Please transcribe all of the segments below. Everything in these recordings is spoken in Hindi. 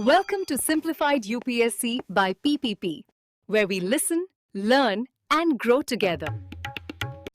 Welcome to Simplified UPSC by PPP, where we listen, learn, and grow together.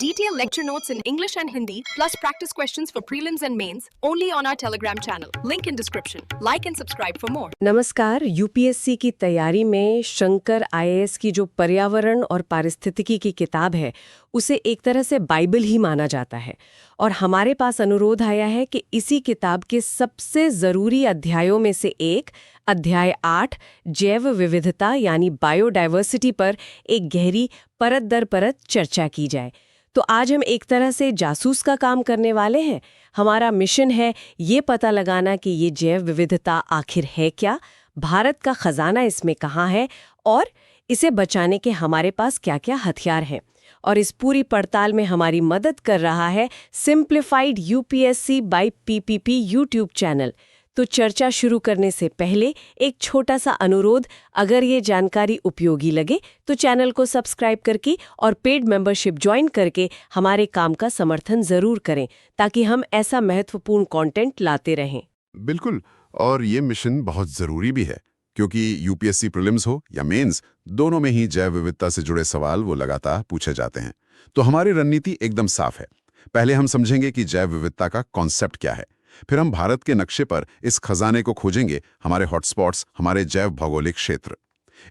Detailed lecture notes in English and Hindi, plus practice questions for prelims and mains, only on our Telegram channel. Link in description. Like and subscribe for more. नमस्कार। यूपीएससी की तैयारी में शंकर आईएएस की जो पर्यावरण और पारिस्थितिकी की किताब है उसे एक तरह से बाइबल ही माना जाता है और हमारे पास अनुरोध आया है कि इसी किताब के सबसे ज़रूरी अध्यायों में से एक अध्याय 8 जैव विविधता यानी बायोडाइवर्सिटी पर एक गहरी परत दर परत चर्चा की जाए। तो आज हम एक तरह से जासूस का काम करने वाले हैं। हमारा मिशन है ये पता लगाना कि ये जैव विविधता आखिर है क्या, भारत का खजाना इसमें कहाँ है और इसे बचाने के हमारे पास क्या-क्या हथियार हैं। और इस पूरी पड़ताल में हमारी मदद कर रहा है simplified UPSC by PPP YouTube channel. तो चर्चा शुरू करने से पहले एक छोटा सा अनुरोध, अगर ये जानकारी उपयोगी लगे तो चैनल को सब्सक्राइब करके और पेड मेंबरशिप ज्वाइन करके हमारे काम का समर्थन जरूर करें ताकि हम ऐसा महत्वपूर्ण कंटेंट लाते रहें। बिल्कुल, और ये मिशन बहुत जरूरी भी है क्योंकि यूपीएससी प्रीलिम्स हो या मेंस, दोनों में ही जैव विविधता से जुड़े सवाल वो लगातार पूछे जाते हैं। तो हमारी रणनीति एकदम साफ है। पहले हम समझेंगे कि जैव विविधता का कॉन्सेप्ट क्या है, फिर हम भारत के नक्शे पर इस खजाने को खोजेंगे, हमारे हॉटस्पॉट्स, हमारे जैव भौगोलिक क्षेत्र।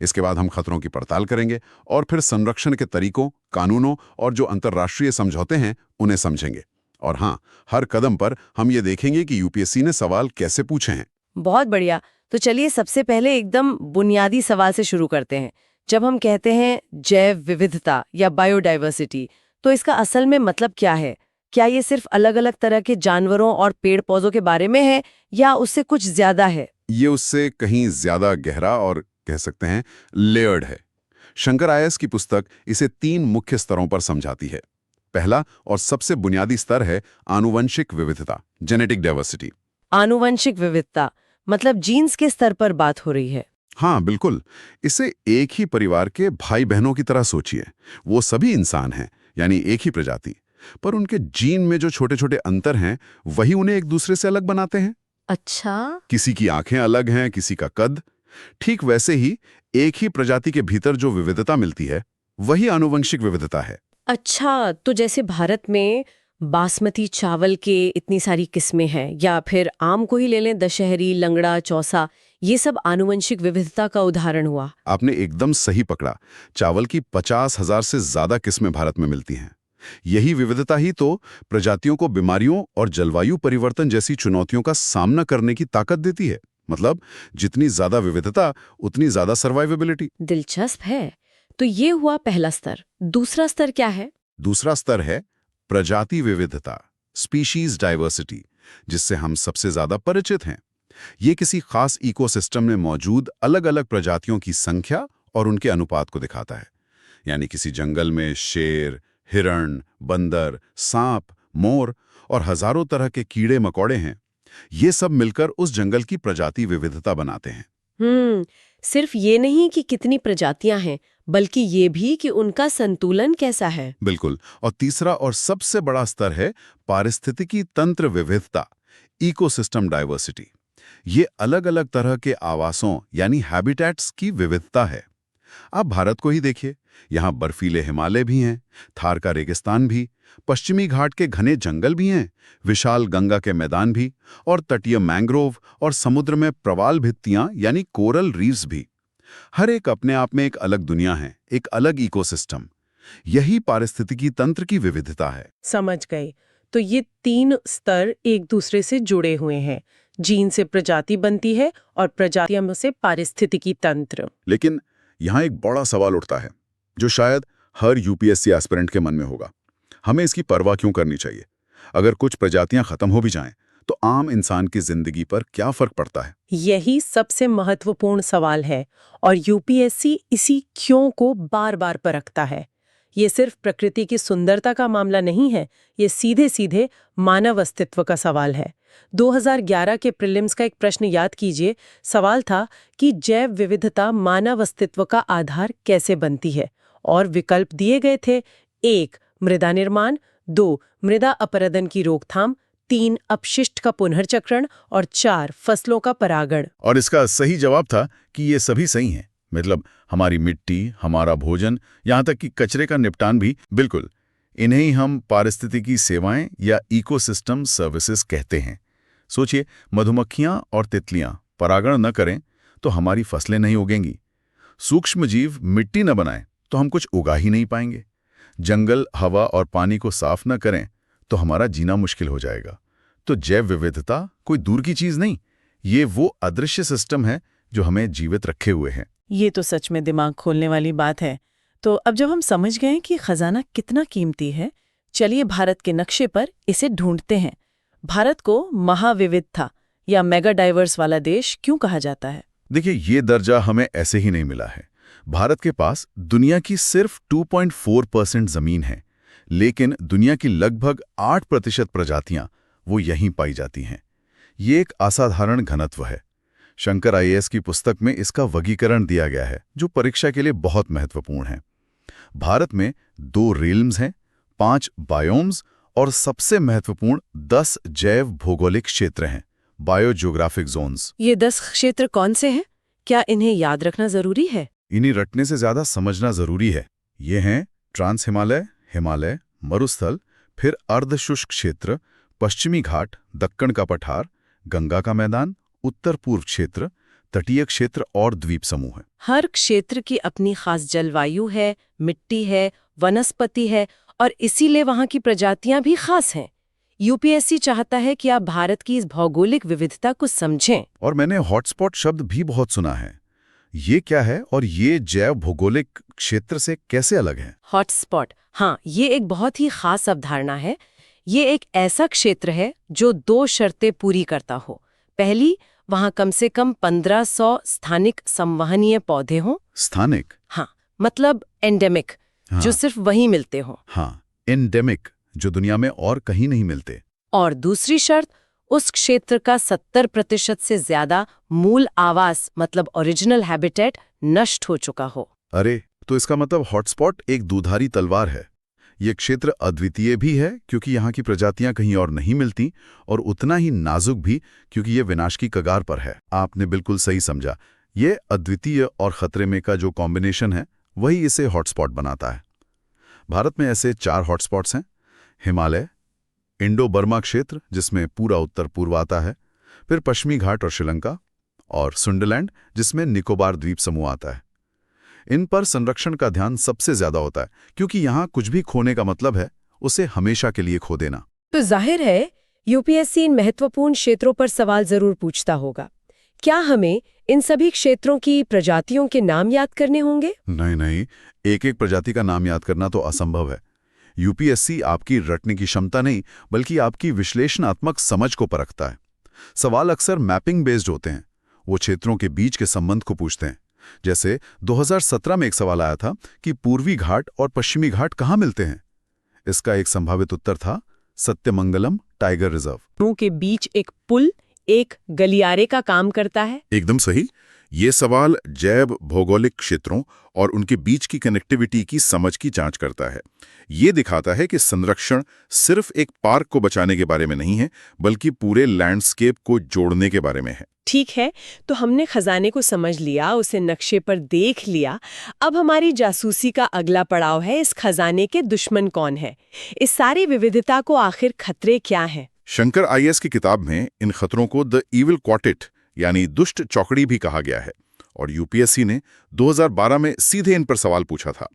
इसके बाद हम खतरों की पड़ताल करेंगे और फिर संरक्षण के तरीकों, कानूनों और जो अंतर्राष्ट्रीय समझौते हैं उन्हें समझेंगे। और हाँ, हर कदम पर हम ये देखेंगे कि यूपीएससी ने सवाल कैसे पूछे हैं। बहुत बढ़िया। तो चलिए सबसे पहले एकदम बुनियादी सवाल से शुरू करते हैं। जब हम कहते हैं जैव विविधता या बायोडाइवर्सिटी, तो इसका असल में मतलब क्या है? क्या ये सिर्फ अलग-अलग तरह के जानवरों और पेड़ पौधों के बारे में है या उससे कुछ ज्यादा है? ये उससे कहीं ज्यादा गहरा और कह सकते हैं लेयर्ड है। शंकर आईएएस की पुस्तक इसे 3 मुख्य स्तरों पर समझाती है। पहला और सबसे बुनियादी स्तर है आनुवंशिक विविधता, जेनेटिक डाइवर्सिटी। आनुवंशिक विविधता मतलब जीन्स के स्तर पर बात हो रही है। हाँ बिल्कुल, इसे एक ही परिवार के भाई बहनों की तरह सोचिए। वो सभी इंसान हैं, यानी एक ही प्रजाति, पर उनके जीन में जो छोटे छोटे अंतर हैं वही उन्हें एक दूसरे से अलग बनाते हैं। अच्छा, किसी की आंखें अलग हैं, किसी का कद। ठीक वैसे ही एक ही प्रजाति के भीतर जो विविधता मिलती है वही आनुवंशिक विविधता है। अच्छा, तो जैसे भारत में बासमती चावल के इतनी सारी किस्में हैं, या फिर आम को ही ले लें, दशहरी, लंगड़ा, चौसा, ये सब आनुवंशिक विविधता का उदाहरण हुआ। आपने एकदम सही पकड़ा। चावल की 50,000 से ज्यादा किस्में भारत में मिलती हैं। यही विविधता ही तो प्रजातियों को बीमारियों और जलवायु परिवर्तन जैसी चुनौतियों का सामना करने की ताकत देती है। मतलब जितनी ज्यादा विविधता उतनी ज्यादा सर्वाइवेबिलिटी। दिलचस्प है। तो ये हुआ पहला स्तर। दूसरा स्तर क्या है? दूसरा स्तर है प्रजाति विविधता, स्पीशीज डाइवर्सिटी, जिससे हम सबसे ज्यादा परिचित हैं। ये किसी खास इकोसिस्टम में मौजूद अलग-अलग प्रजातियों की संख्या और उनके अनुपात को दिखाता है। यानी किसी जंगल में शेर, हिरण, बंदर, सांप, मोर और हजारों तरह के कीड़े मकोड़े हैं। ये सब मिलकर उस जंगल की प्रजाति विविधता बनाते हैं। सिर्फ ये नहीं कि कितनी प्रजातियां हैं, बल्कि ये भी कि उनका संतुलन कैसा है। बिल्कुल। और तीसरा और सबसे बड़ा स्तर है पारिस्थितिकी तंत्र विविधता, इकोसिस्टम डाइवर्सिटी। ये अलग-अलग तरह के आवासों यानी हैबिटेट्स की विविधता है। आप भारत को ही देखिए, यहाँ बर्फीले हिमालय भी हैं, थार का रेगिस्तान भी, पश्चिमी घाट के घने जंगल भी हैं, विशाल गंगा के मैदान भी, और तटीय मैंग्रोव और समुद्र में प्रवाल भित्तियां यानी कोरल रीफ्स भी। हर एक अपने आप में एक अलग दुनिया है, एक अलग इकोसिस्टम। यही पारिस्थितिकी तंत्र की विविधता है। समझ गए। तो ये 3 स्तर एक दूसरे से जुड़े हुए हैं। जीन से प्रजाति बनती है और प्रजातियों से पारिस्थितिकी तंत्र। लेकिन यहाँ एक बड़ा सवाल उठता है जो शायद हर यूपीएससी एस्पिरेंट के मन में होगा। हमें इसकी परवाह क्यों करनी चाहिए? अगर कुछ प्रजातियां खत्म हो भी जाएं, तो आम इंसान की जिंदगी पर क्या फर्क पड़ता है? यही सबसे महत्वपूर्ण सवाल है और यूपीएससी इसी क्यों को बार-बार परखता है। ये सिर्फ प्रकृति की सुंदरता का मामला नहीं है, ये सीधे सीधे मानव अस्तित्व का सवाल है। 2011 के प्रीलिम्स का एक प्रश्न याद कीजिए। सवाल था कि जैव विविधता मानव अस्तित्व का आधार कैसे बनती है, और विकल्प दिए गए थे: 1 मृदा निर्माण, 2 मृदा अपरदन की रोकथाम, 3 अपशिष्ट का पुनर्चक्रण और 4 फसलों का परागण। और इसका सही जवाब था कि ये सभी सही हैं। मतलब हमारी मिट्टी, हमारा भोजन, यहाँ तक कि कचरे का निपटान भी। बिल्कुल, इन्हें ही हम पारिस्थितिकी सेवाएं या इकोसिस्टम सर्विसेज कहते हैं। सोचिए, मधुमक्खियां और तितलियां परागण न करें तो हमारी फसलें नहीं उगेंगी। सूक्ष्म जीव मिट्टी न बनाएं तो हम कुछ उगा ही नहीं पाएंगे। जंगल, हवा और पानी को साफ न करें तो हमारा जीना मुश्किल हो जाएगा। तो जैव विविधता कोई दूर की चीज नहीं, ये वो अदृश्य सिस्टम है जो हमें जीवित रखे हुए हैं। ये तो सच में दिमाग खोलने वाली बात है। तो अब जब हम समझ गए कि खजाना कितना कीमती है, चलिए भारत के नक्शे पर इसे ढूंढते हैं। भारत को महाविविधता या मेगा डाइवर्स वाला देश क्यों कहा जाता है? देखिए, ये दर्जा हमें ऐसे ही नहीं मिला है। भारत के पास दुनिया की सिर्फ 2.4% जमीन है, लेकिन दुनिया की लगभग 8% प्रजातियां वो यहीं पाई जाती हैं। ये एक असाधारण घनत्व है। शंकर आईएएस की पुस्तक में इसका वर्गीकरण दिया गया है, जो परीक्षा के लिए बहुत महत्वपूर्ण है। भारत में 2 रिल्म्स हैं, 5 बायोम्स और सबसे महत्वपूर्ण 10 जैव भौगोलिक क्षेत्र हैं, बायोजियोग्राफिक जोन्स। ये 10 क्षेत्र कौन से हैं? क्या इन्हें याद रखना जरूरी है? इन्हीं रटने से ज्यादा समझना जरूरी है। ये हैं ट्रांस हिमालय, हिमालय, मरुस्थल, फिर अर्धशुष्क क्षेत्र, पश्चिमी घाट, दक्कन का पठार, गंगा का मैदान, उत्तर पूर्व क्षेत्र, तटीय क्षेत्र और द्वीप समूह है। हर क्षेत्र की अपनी खास जलवायु है, मिट्टी है, वनस्पति है और इसीलिए वहाँ की प्रजातियां भी खास हैं। यूपीएससी चाहता है कि आप भारत की इस भौगोलिक विविधता को समझें। और मैंने हॉटस्पॉट शब्द भी बहुत सुना है। ये क्या है और ये जैव भौगोलिक क्षेत्र से कैसे अलग है? हॉटस्पॉट, हाँ, ये एक बहुत ही खास अवधारणा है। ये एक ऐसा क्षेत्र है जो 2 शर्तें पूरी करता हो। पहली, वहाँ कम से कम 1500 स्थानिक संवहनीय पौधे हों। स्थानिक? हाँ, मतलब एंडेमिक, हाँ। जो सिर्फ वहीं मिलते हों। हाँ, एंडेमिक, जो दुनिया में और कहीं नहीं मिलते। और दूसरी शर्त, उस क्षेत्र का 70% से ज्यादा मूल आवास मतलब ओरिजिनल हैबिटेट नष्ट हो चुका हो। अरे, तो इसका मतलब हॉटस्पॉट एक दुधारी तलवार है। ये क्षेत्र अद्वितीय भी है क्योंकि यहाँ की प्रजातियां कहीं और नहीं मिलती, और उतना ही नाजुक भी क्योंकि ये विनाश की कगार पर है। आपने बिल्कुल सही समझा। ये अद्वितीय और खतरे में का जो कॉम्बिनेशन है, वही इसे हॉटस्पॉट बनाता है। भारत में ऐसे 4 हॉटस्पॉट्स हैं। हिमालय, इंडो बर्मा क्षेत्र जिसमें पूरा उत्तर पूर्व आता है, फिर पश्चिमी घाट और श्रीलंका, और सुंडरलैंड जिसमें निकोबार द्वीप समूह आता है। इन पर संरक्षण का ध्यान सबसे ज्यादा होता है क्योंकि यहाँ कुछ भी खोने का मतलब है उसे हमेशा के लिए खो देना। तो जाहिर है यूपीएससी इन महत्वपूर्ण क्षेत्रों पर सवाल जरूर पूछता होगा। क्या हमें इन सभी क्षेत्रों की प्रजातियों के नाम याद करने होंगे? नहीं, एक एक प्रजाति का नाम याद करना तो असंभव है। यूपीएससी आपकी रटने की क्षमता नहीं, बल्कि आपकी विश्लेषणात्मक समझ को परखता है। सवाल अक्सर मैपिंग बेस्ड होते हैं। वो क्षेत्रों के बीच के संबंध को पूछते हैं। जैसे 2017 में एक सवाल आया था कि पूर्वी घाट और पश्चिमी घाट कहाँ मिलते हैं। इसका एक संभावित उत्तर था सत्यमंगलम टाइगर रिजर्व। के बीच एक पुल, एक गलियारे का काम करता है। एकदम सही। ये सवाल जैव भौगोलिक क्षेत्रों और उनके बीच की कनेक्टिविटी की समझ की जांच करता है। ये दिखाता है कि संरक्षण सिर्फ एक पार्क को बचाने के बारे में नहीं है, बल्कि पूरे लैंडस्केप को जोड़ने के बारे में है। ठीक है, तो हमने खजाने को समझ लिया, उसे नक्शे पर देख लिया। अब हमारी जासूसी का अगला पड़ाव है इस खजाने के दुश्मन कौन है। इस सारी विविधता को आखिर खतरे क्या हैं? शंकर आईएएस की किताब में इन खतरों को द इविल क्वार्टेट यानी दुष्ट चौकड़ी भी कहा गया है, और यूपीएससी ने 2012 में सीधे इन पर सवाल पूछा था।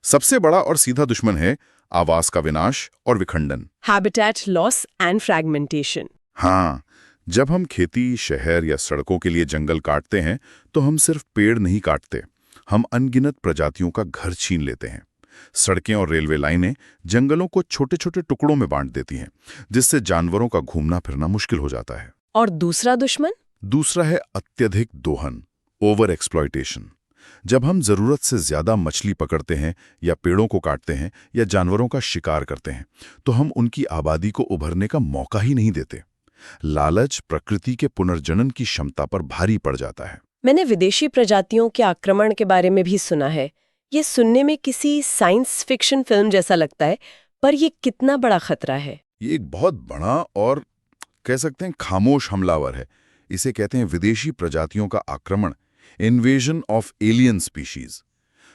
सबसे बड़ा और सीधा दुश्मन है आवास का विनाश और विखंडन, हैबिटेट लॉस एंड फ्रैगमेंटेशन। हाँ, जब हम खेती, शहर या सड़कों के लिए जंगल काटते हैं तो हम सिर्फ पेड़ नहीं काटते, हम अनगिनत प्रजातियों का घर छीन लेते हैं। सड़कें और रेलवे लाइनें जंगलों को छोटे छोटे टुकड़ों में बांट देती हैं, जिससे जानवरों का घूमना फिरना मुश्किल हो जाता है। और दूसरा दुश्मन? दूसरा है अत्यधिक दोहन, ओवर एक्सप्लॉयटेशन। जब हम जरूरत से ज्यादा मछली पकड़ते हैं या पेड़ों को काटते हैं या जानवरों का शिकार करते हैं, तो हम उनकी आबादी को उभरने का मौका ही नहीं देते। लालच प्रकृति के पुनर्जनन की क्षमता पर भारी पड़ जाता है। मैंने विदेशी प्रजातियों के आक्रमण के बारे में भी सुना है। ये सुनने में किसी साइंस फिक्शन फिल्म जैसा लगता है, पर ये कितना बड़ा खतरा है? ये एक बहुत बड़ा और कह सकते हैं खामोश हमलावर है। इसे कहते हैं विदेशी प्रजातियों का आक्रमण, इन्वेजन ऑफ एलियन स्पीशीज।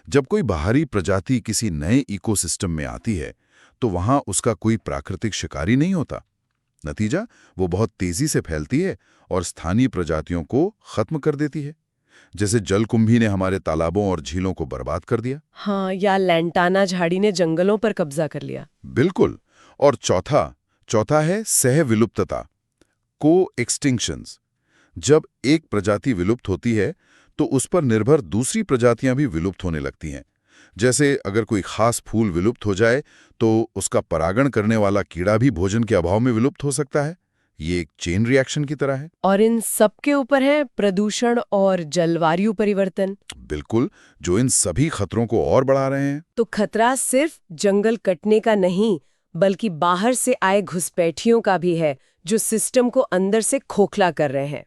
जब कोई बाहरी प्रजाति किसी नए इकोसिस्टम में आती है तो वहां उसका कोई प्राकृतिक शिकारी नहीं होता। नतीजा, वो बहुत तेजी से फैलती है और स्थानीय प्रजातियों को खत्म कर देती है। जैसे जलकुंभी ने हमारे तालाबों और झीलों को बर्बाद कर दिया। हाँ, या लैंटाना झाड़ी ने जंगलों पर कब्जा कर लिया। बिल्कुल। और चौथा है सह विलुप्तता, को एक्सटिंक्शंस। जब एक प्रजाति विलुप्त होती है तो उस पर निर्भर दूसरी प्रजातियां भी विलुप्त होने लगती हैं। जैसे अगर कोई खास फूल विलुप्त हो जाए तो उसका परागण करने वाला कीड़ा भी भोजन के अभाव में विलुप्त हो सकता है। ये एक चेन रिएक्शन की तरह है। और इन सब के ऊपर है प्रदूषण और जलवायु परिवर्तन। बिल्कुल, जो इन सभी खतरों को और बढ़ा रहे हैं। तो खतरा सिर्फ जंगल कटने का नहीं, बल्कि बाहर से आए घुसपैठियों का भी है, जो सिस्टम को अंदर से खोखला कर रहे हैं।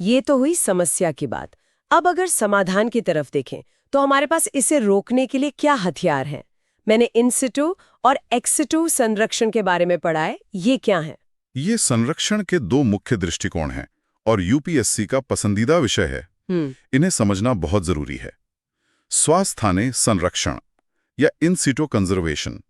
ये तो हुई समस्या की बात। अब अगर समाधान की तरफ देखें तो हमारे पास इसे रोकने के लिए क्या हथियार हैं? मैंने इन सिटू और एक्स सिटू संरक्षण के बारे में पढ़ा है। ये क्या है? ये संरक्षण के दो मुख्य दृष्टिकोण हैं और यूपीएससी का पसंदीदा विषय है। इन्हें समझना बहुत जरूरी है। स्वास्थाने संरक्षण या इन सिटू कंजर्वेशन,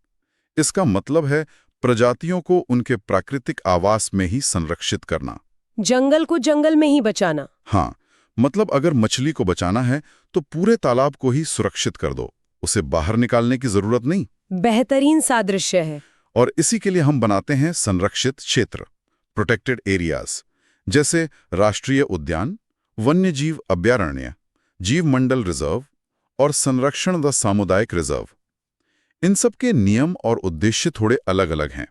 इसका मतलब है प्रजातियों को उनके प्राकृतिक आवास में ही संरक्षित करना। जंगल को जंगल में ही बचाना। हाँ, मतलब अगर मछली को बचाना है तो पूरे तालाब को ही सुरक्षित कर दो, उसे बाहर निकालने की जरूरत नहीं। बेहतरीन सादृश्य है। और इसी के लिए हम बनाते हैं संरक्षित क्षेत्र, प्रोटेक्टेड एरियाज, जैसे राष्ट्रीय उद्यान, वन्यजीव अभयारण्य, जीव मंडल रिजर्व और संरक्षण द सामुदायिक रिजर्व। इन सब के नियम और उद्देश्य थोड़े अलग अलग हैं।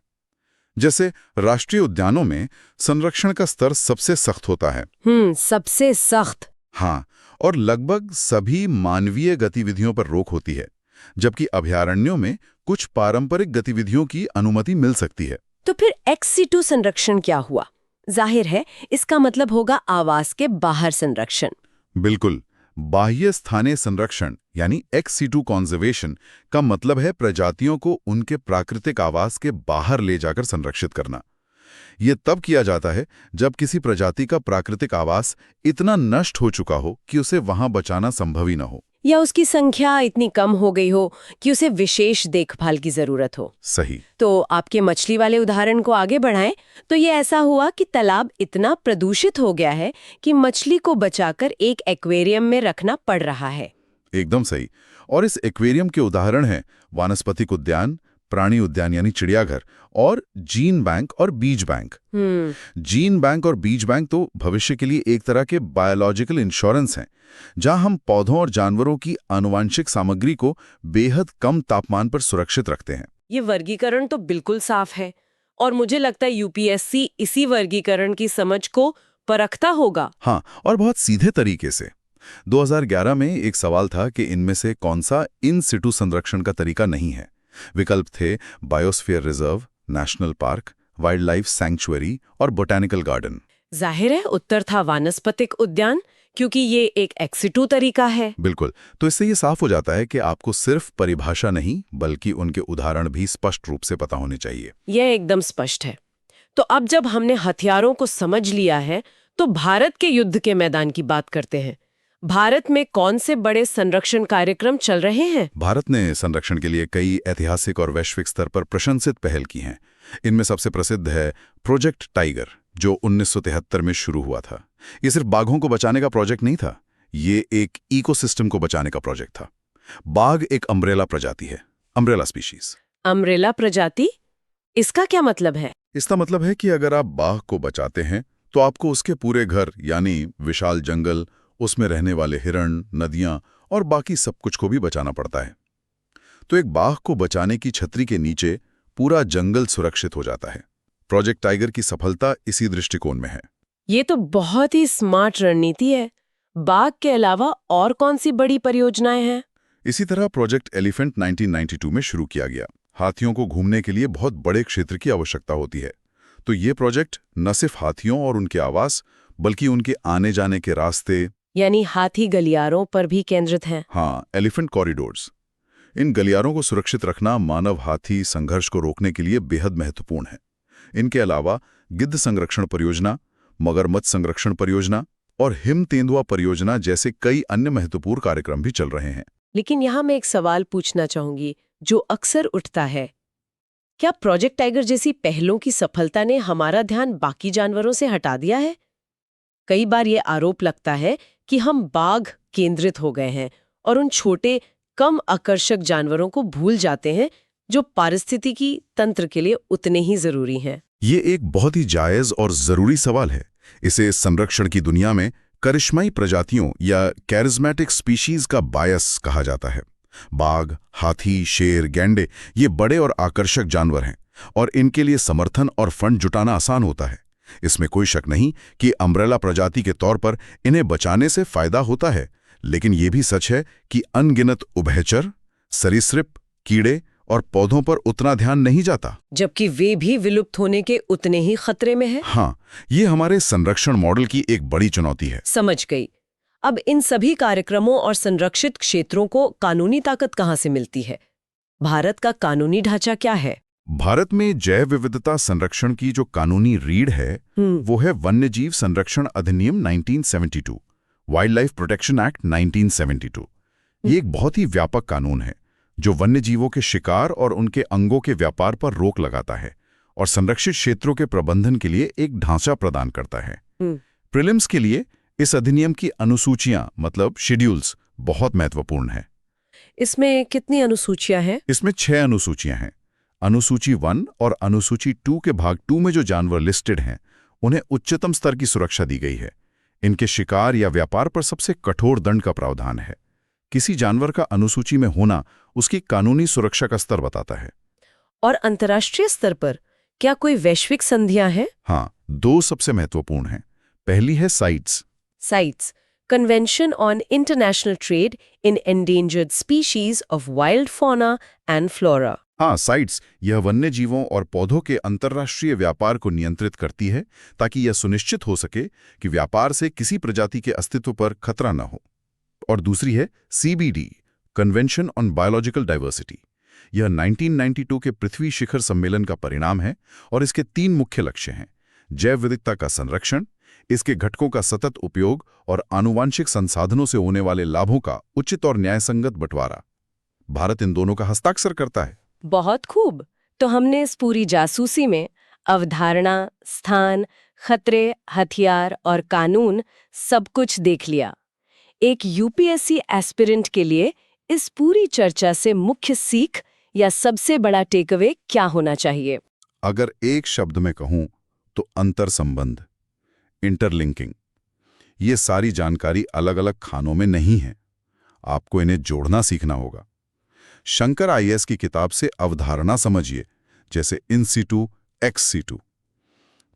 जैसे राष्ट्रीय उद्यानों में संरक्षण का स्तर सबसे सख्त होता है। सबसे सख्त। हाँ, और लगभग सभी मानवीय गतिविधियों पर रोक होती है, जबकि अभयारण्यों में कुछ पारंपरिक गतिविधियों की अनुमति मिल सकती है। तो फिर एक्स सिटू संरक्षण क्या हुआ? जाहिर है इसका मतलब होगा आवास के बाहर संरक्षण। बिल्कुल। बाह्य स्थानीय संरक्षण यानी एक्स सिटू कॉन्जर्वेशन का मतलब है प्रजातियों को उनके प्राकृतिक आवास के बाहर ले जाकर संरक्षित करना। ये तब किया जाता है जब किसी प्रजाति का प्राकृतिक आवास इतना नष्ट हो चुका हो कि उसे वहां बचाना संभव ही न हो, या उसकी संख्या इतनी कम हो गई हो कि उसे विशेष देखभाल की जरूरत हो। सही। तो आपके मछली वाले उदाहरण को आगे बढ़ाएं तो ये ऐसा हुआ कि तालाब इतना प्रदूषित हो गया है कि मछली को बचाकर एक एक्वेरियम में रखना पड़ रहा है। एकदम सही। और इस एक्वेरियम के उदाहरण हैं वानस्पतिक उद्यान, प्राणी उद्यान यानी चिड़ियाघर, और जीन बैंक और बीज बैंक। जीन बैंक और बीज बैंक तो भविष्य के लिए एक तरह के बायोलॉजिकल इंश्योरेंस हैं, जहां हम पौधों और जानवरों की आनुवांशिक सामग्री को बेहद कम तापमान पर सुरक्षित रखते हैं। ये वर्गीकरण तो बिल्कुल साफ है, और मुझे लगता है यूपीएससी इसी वर्गीकरण की समझ को परखता होगा। हाँ, और बहुत सीधे तरीके से। 2011 में एक सवाल था कि इनमें से कौन सा इन सिटू संरक्षण का तरीका नहीं है। विकल्प थे biosphere reserve, national park, wild life sanctuary और बोटैनिकल गार्डन। जाहिर है उत्तर था वानस्पतिक उद्यान, क्योंकि ये एक एक्स सिटू तरीका है। बिल्कुल। तो इससे ये साफ हो जाता है कि आपको सिर्फ परिभाषा नहीं बल्कि उनके उदाहरण भी स्पष्ट रूप से पता होने चाहिए। यह एकदम स्पष्ट है। तो अब जब हमने हथियारों को समझ लिया है तो भारत के युद्ध के मैदान की बात करते हैं। भारत में कौन से बड़े संरक्षण कार्यक्रम चल रहे हैं? भारत ने संरक्षण के लिए कई ऐतिहासिक और वैश्विक स्तर पर प्रशंसित पहल की हैं। इनमें सबसे प्रसिद्ध है प्रोजेक्ट टाइगर, जो 1973 में शुरू हुआ था। ये सिर्फ बाघों को बचाने का प्रोजेक्ट नहीं था, ये एक इकोसिस्टम को बचाने का प्रोजेक्ट था। बाघ एक अम्ब्रेला प्रजाति है, अम्ब्रेला स्पीशीज। अम्ब्रेला प्रजाति? इसका क्या मतलब है? इसका मतलब है कि अगर आप बाघ को बचाते हैं तो आपको उसके पूरे घर यानी विशाल जंगल, उसमें रहने वाले हिरण, नदियां और बाकी सब कुछ को भी बचाना पड़ता है। तो एक बाघ को बचाने की छतरी के नीचे पूरा जंगल सुरक्षित हो जाता है। प्रोजेक्ट टाइगर की सफलता इसी दृष्टिकोण में है। ये तो बहुत ही स्मार्ट रणनीति है। बाघ के अलावा और कौन सी बड़ी परियोजनाएं हैं? इसी तरह प्रोजेक्ट एलिफेंट 1992 में शुरू किया गया। हाथियों को घूमने के लिए बहुत बड़े क्षेत्र की आवश्यकता होती है, तो ये प्रोजेक्ट न सिर्फ हाथियों और उनके आवास बल्कि उनके आने जाने के रास्ते यानी हाथी गलियारों पर भी केंद्रित हैं। हाँ, एलिफेंट कॉरिडोर्स। इन गलियारों को सुरक्षित रखना मानव हाथी संघर्ष को रोकने के लिए बेहद महत्वपूर्ण है। इनके अलावा गिद्ध संरक्षण परियोजना, मगरमच्छ संरक्षण परियोजना और हिम तेंदुआ परियोजना जैसे कई अन्य महत्वपूर्ण कार्यक्रम भी चल रहे हैं। लेकिन यहाँ मैं एक सवाल पूछना चाहूंगी जो अक्सर उठता है। क्या प्रोजेक्ट टाइगर जैसी पहलों की सफलता ने हमारा ध्यान बाकी जानवरों से हटा दिया है? कई बार ये आरोप लगता है कि हम बाघ केंद्रित हो गए हैं और उन छोटे, कम आकर्षक जानवरों को भूल जाते हैं जो पारिस्थितिकी तंत्र के लिए उतने ही जरूरी हैं। ये एक बहुत ही जायज और जरूरी सवाल है। इसे संरक्षण की दुनिया में करिश्माई प्रजातियों या कैरिज्मेटिक स्पीशीज का बायस कहा जाता है। बाघ, हाथी, शेर, गैंडे ये बड़े और आकर्षक जानवर हैं और इनके लिए समर्थन और फंड जुटाना आसान होता है। इसमें कोई शक नहीं कि अम्ब्रेला प्रजाति के तौर पर इन्हें बचाने से फायदा होता है, लेकिन ये भी सच है कि अनगिनत उभयचर, सरीसृप, कीड़े और पौधों पर उतना ध्यान नहीं जाता, जबकि वे भी विलुप्त होने के उतने ही खतरे में हैं। हाँ, ये हमारे संरक्षण मॉडल की एक बड़ी चुनौती है। समझ गई। अब इन सभी कार्यक्रमों और संरक्षित क्षेत्रों को कानूनी ताकत कहाँ से मिलती है? भारत का कानूनी ढांचा क्या है? भारत में जैव विविधता संरक्षण की जो कानूनी रीढ़ है वो है वन्यजीव संरक्षण अधिनियम 1972, वाइल्ड लाइफ प्रोटेक्शन एक्ट 1972। ये एक बहुत ही व्यापक कानून है जो वन्यजीवों के शिकार और उनके अंगों के व्यापार पर रोक लगाता है और संरक्षित क्षेत्रों के प्रबंधन के लिए एक ढांचा प्रदान करता है। प्रीलिम्स के लिए इस अधिनियम की अनुसूचियां मतलब शेड्यूल्स बहुत महत्वपूर्ण है। इसमें कितनी अनुसूचियां हैं? इसमें 6 अनुसूचियां हैं। अनुसूची 1 और अनुसूची 2 के भाग 2 में जो जानवर लिस्टेड हैं उन्हें उच्चतम स्तर की सुरक्षा दी गई है। इनके शिकार या व्यापार पर सबसे कठोर दंड का प्रावधान है। किसी जानवर का अनुसूची में होना उसकी कानूनी सुरक्षा का स्तर बताता है। और अंतर्राष्ट्रीय स्तर पर क्या कोई वैश्विक संधियां हैं? हाँ, 2 सबसे महत्वपूर्ण हैं। पहली है sites, convention on international trade in endangered species of wild fauna and flora. हाँ, साइट्स यह वन्य जीवों और पौधों के अंतर्राष्ट्रीय व्यापार को नियंत्रित करती है ताकि यह सुनिश्चित हो सके कि व्यापार से किसी प्रजाति के अस्तित्व पर खतरा न हो। और दूसरी है CBD, convention on biological diversity. यह 1992 के पृथ्वी शिखर सम्मेलन का परिणाम है और इसके 3 मुख्य लक्ष्य हैं: जैव विविधता का संरक्षण, इसके घटकों का सतत उपयोग और आनुवांशिक संसाधनों से होने वाले लाभों का उचित और न्यायसंगत बंटवारा। भारत इन दोनों का हस्ताक्षर करता है। बहुत खूब। तो हमने इस पूरी जासूसी में अवधारणा, स्थान, खतरे, हथियार और कानून सब कुछ देख लिया। एक UPSC एस्पिरेंट के लिए इस पूरी चर्चा से मुख्य सीख या सबसे बड़ा टेकअवे क्या होना चाहिए? अगर एक शब्द में कहूं तो अंतर संबंध, इंटरलिंकिंग। ये सारी जानकारी अलग अलग खानों में नहीं है, आपको इन्हें जोड़ना सीखना होगा। शंकर IAS की किताब से अवधारणा समझिए, जैसे इन सीटू, एक्स सीटू।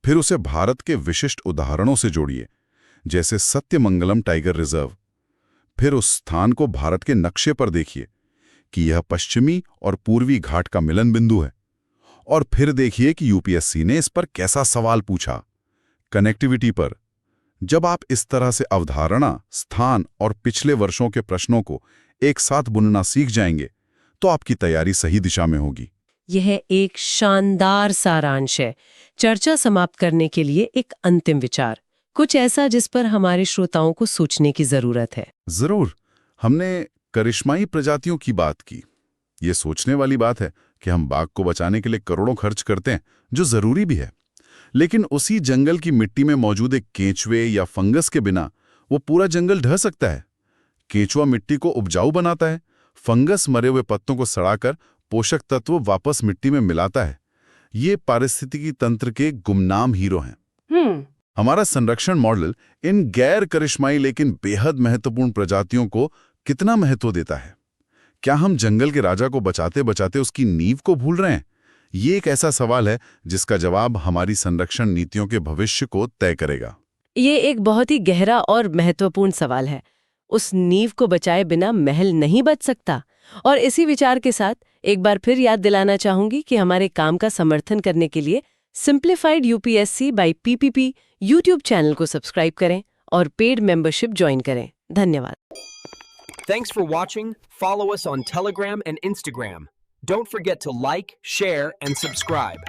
फिर उसे भारत के विशिष्ट उदाहरणों से जोड़िए, जैसे सत्यमंगलम टाइगर रिजर्व। फिर उस स्थान को भारत के नक्शे पर देखिए कि यह पश्चिमी और पूर्वी घाट का मिलन बिंदु है। और फिर देखिए कि UPSC ने इस पर कैसा सवाल पूछा, कनेक्टिविटी पर। जब आप इस तरह से अवधारणा, स्थान और पिछले वर्षों के प्रश्नों को एक साथ बुनना सीख जाएंगे तो आपकी तैयारी सही दिशा में होगी। यह एक शानदार सारांश है। चर्चा समाप्त करने के लिए एक अंतिम विचार, कुछ ऐसा जिस पर हमारे श्रोताओं को सोचने की जरूरत है। जरूर। हमने करिश्माई प्रजातियों की बात की। ये सोचने वाली बात है कि हम बाघ को बचाने के लिए करोड़ों खर्च करते हैं, जो जरूरी भी है, लेकिन उसी जंगल की मिट्टी में मौजूद एक केंचुए या फंगस के बिना वो पूरा जंगल ढह सकता है। केंचुआ मिट्टी को उपजाऊ बनाता है, फंगस मरे हुए पत्तों को सड़ाकर पोषक तत्व वापस मिट्टी में मिलाता है। ये पारिस्थितिकी तंत्र के गुमनाम हीरो हैं। हमारा संरक्षण मॉडल इन गैर करिश्माई लेकिन बेहद महत्वपूर्ण प्रजातियों को कितना महत्व देता है? क्या हम जंगल के राजा को बचाते बचाते उसकी नींव को भूल रहे हैं? ये एक ऐसा सवाल है जिसका जवाब हमारी संरक्षण नीतियों के भविष्य को तय करेगा। ये एक बहुत ही गहरा और महत्वपूर्ण सवाल है। उस नींव को बचाए बिना महल नहीं बच सकता। और इसी विचार के साथ एक बार फिर याद दिलाना चाहूंगी कि हमारे काम का समर्थन करने के लिए simplified UPSC by PPP YouTube channel को सब्सक्राइब करें और पेड मेंबरशिप ज्वाइन करें। धन्यवाद। Thanks for watching. Follow us on Telegram and Instagram. Don't forget to like, share, and subscribe.